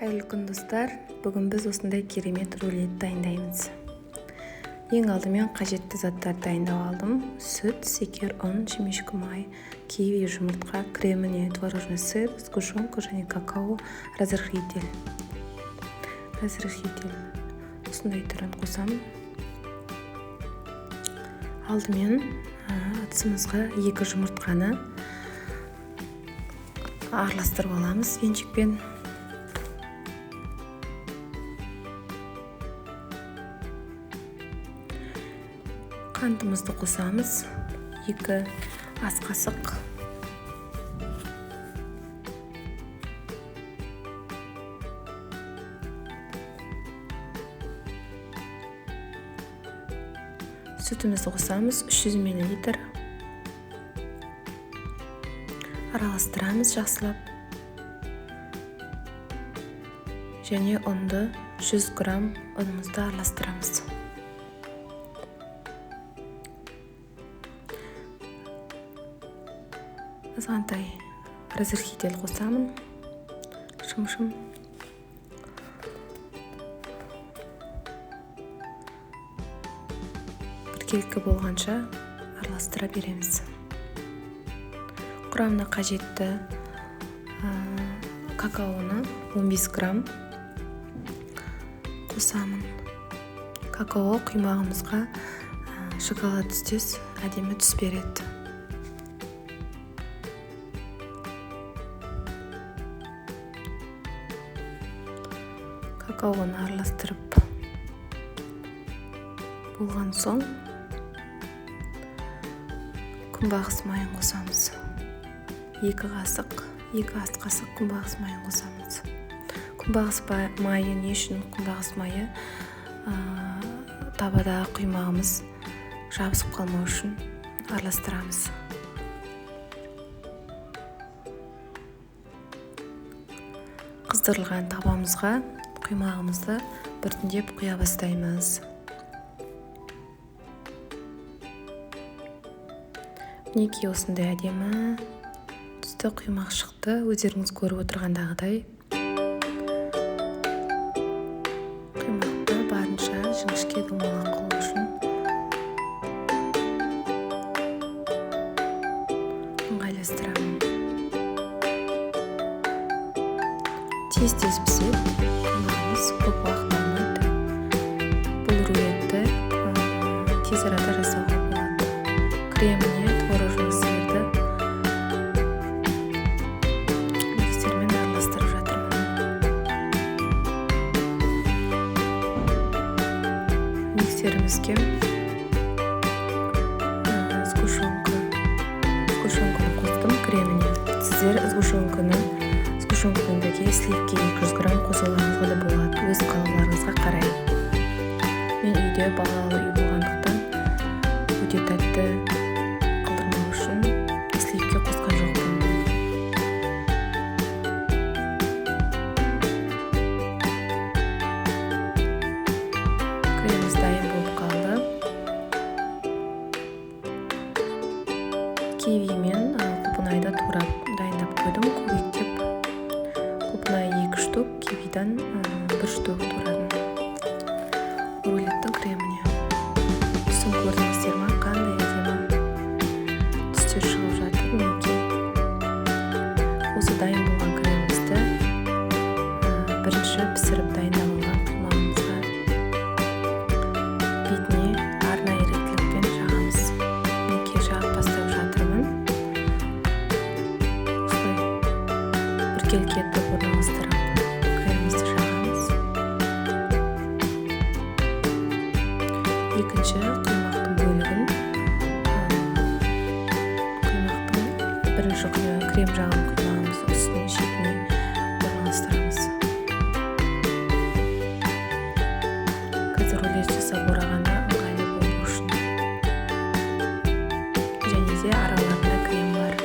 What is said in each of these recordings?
Қайырлы күн достар, бүгін біз осындай керемет рулет дайындаймыз. Ең алдымен қажетті заттар дайындап алдым. Сүт, шекер, ұн, жемешкі май, киви, жұмыртқа, креміне, творожный сыр, сгущенка және какао, разрыхлитель. Осындай түрін қосамын. Алдымен ыдысымызға 2 жұмыртқаны араластырып аламыз венчикпен. Қантымызды қосамыз, 2 ас қасық. Сүтімізді қосамыз, 300 мл. Араластырамыз жақсылап. Және ұнды 100 грамм ұнымызды араластырамыз. Азғантай разрыхлитель қосамын. Шым-шым. Біркелкі болғанша араластыра береміз. Құрамына қажетті какаоны 15 грамм қосамын. Какао құймағымызға шоколад түстес әдемі түс береді. Какаоны араластырып болған соң күнбағыс майын қосамыз. 2 қасық, 2 ас қасық күнбағыс майын қосамыз. Күнбағыс майы не үшін? Күнбағыс майы табадағы құймағымыз жабысып қалмау үшін араластырамыз. Қыздырылған табамызға құймағымызды біртіндеп құя бастаймыз. Мінекей осындай әдемі түсті құймақ шықты, өздеріңіз көріп отырғандағыдай. Құймақты барынша жіңішке домалақ қылу үшін ыңғайластырамын. Тез-тез піседі. Көп уақыт алмайды. Бұл рулетті тез арада жасауға болады. Креміне творожный сырды миксермен араластырып жатырмын. Миксерімізге сгущенканы қостым креміне. Сіздер сгущенканы бірге сливке 200 грамм қосуларыңызға да болады, өз қалауларыңызға қарай. Мен үйде балалы үй болғандықтан өте тәтті қылдырмау үшін сливке қосқан жоқпын. Креміміз дайын болып қалды. Киви мен құпынайды турап дайындап қойдым, көбіктеп. Құпынай 2 штук, кивидан 1 штук турадым. Рулеттің креміне. Түсін көрдіңіздер ма? Қандай әдемі түстер шығып жатыр. Мінекей. Осы дайын болған кремімізді бірінші пісіріп дайындап алған құймағымызға бетіне арнайы реттілікпен жағамыз. Мінекей жағып бастап жатырмын. Осылай біркелкі етіп орналастырып кремімізді жағамыз. Екінші құймақтың бөлігін бірінші крем жағын құймағымыз үстінің шетіне орналастырамыз. Қазір рулет жасап орағанда ыңғайлы болу үшін. Және де араларында крем бар.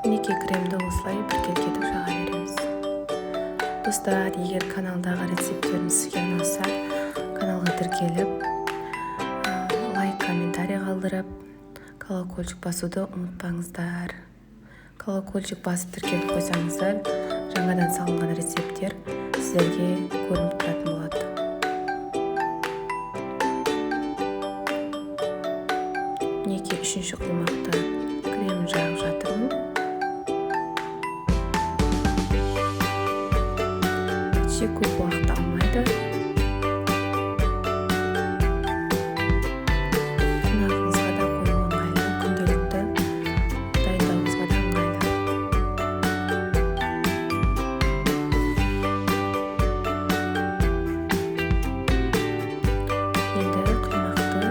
Мінекей кремді осылай біркелкі етіп жаға береміз. Достар, егер каналдағы рецепттеріміз сізге ұнаса, каналға тіркеліп, лайк, комментарий қалдырып, колокольчик басуды ұмытпаңыздар. колокольчик басып тіркеліп қойсаңыздар, жаңадан салынған рецепттер сіздерге көрініп тұратын болады. Мінекей 3-ші құймақты кремін жағып жатырмын. Көп уақыт алмайды. Қонағыңызға да қою ыңғайлы, күнделікті дайындауыңызға да ыңғайлы. Енді құймақты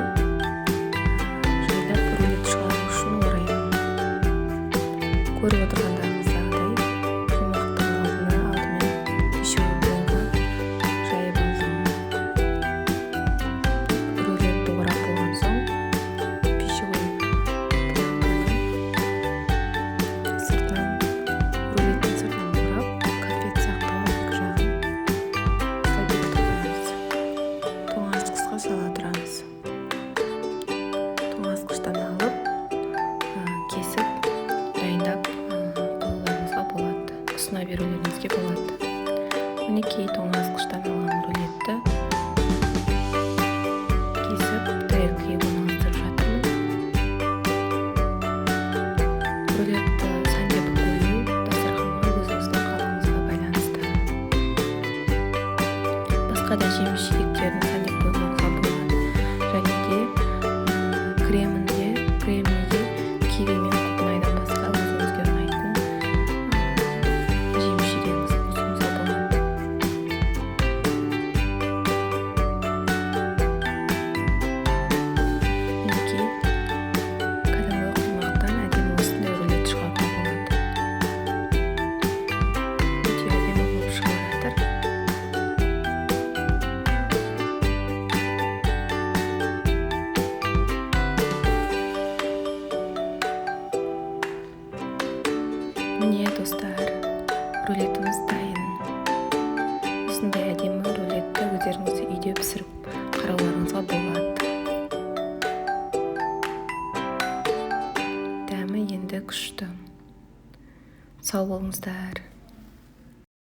жайлап рулет шығару үшін ораймын. Көріп отырғандарыңыздағыдай құймақтың алдына алдымен пищевой пленка жайып алдым. Рулетті орап болған соң пищевой рулеттің сыртынан орап, конфет сияқты екі жағын стабильді қоямыз. Тоңазытқышқа сала тұрамыз. Тоңазытқыштан алып кесіп дайындап қоюларыңызға болады. Ұсына берулеріңізге болады. Мінекей тоңазытқыштан алған рулетті кесіп тарелкаға орналастырып жатырмын. Рулетті сәндеп қою дастарханға өзіңіздің қалауыңызға байланысты. Басқа да жеміс-жидектерін сәндеп қоймаңызға болады. Және де креміне киви мен құлпынайдан басқа өзіңізге ұнайтын жеміс-жидегіңіз қосуыңызға болады. Мінекей кәдімгі құймақтан әдемі осындай рулет шығаруға болады. Өте әдемі болып шығып жатыр. Міне достар, рулетіміз дайын. Осындай әдемі рулетті өздеріңіз үйде пісіріп қарауларыңызға болады. Дәмі енді күшті. Сау болыңыздар.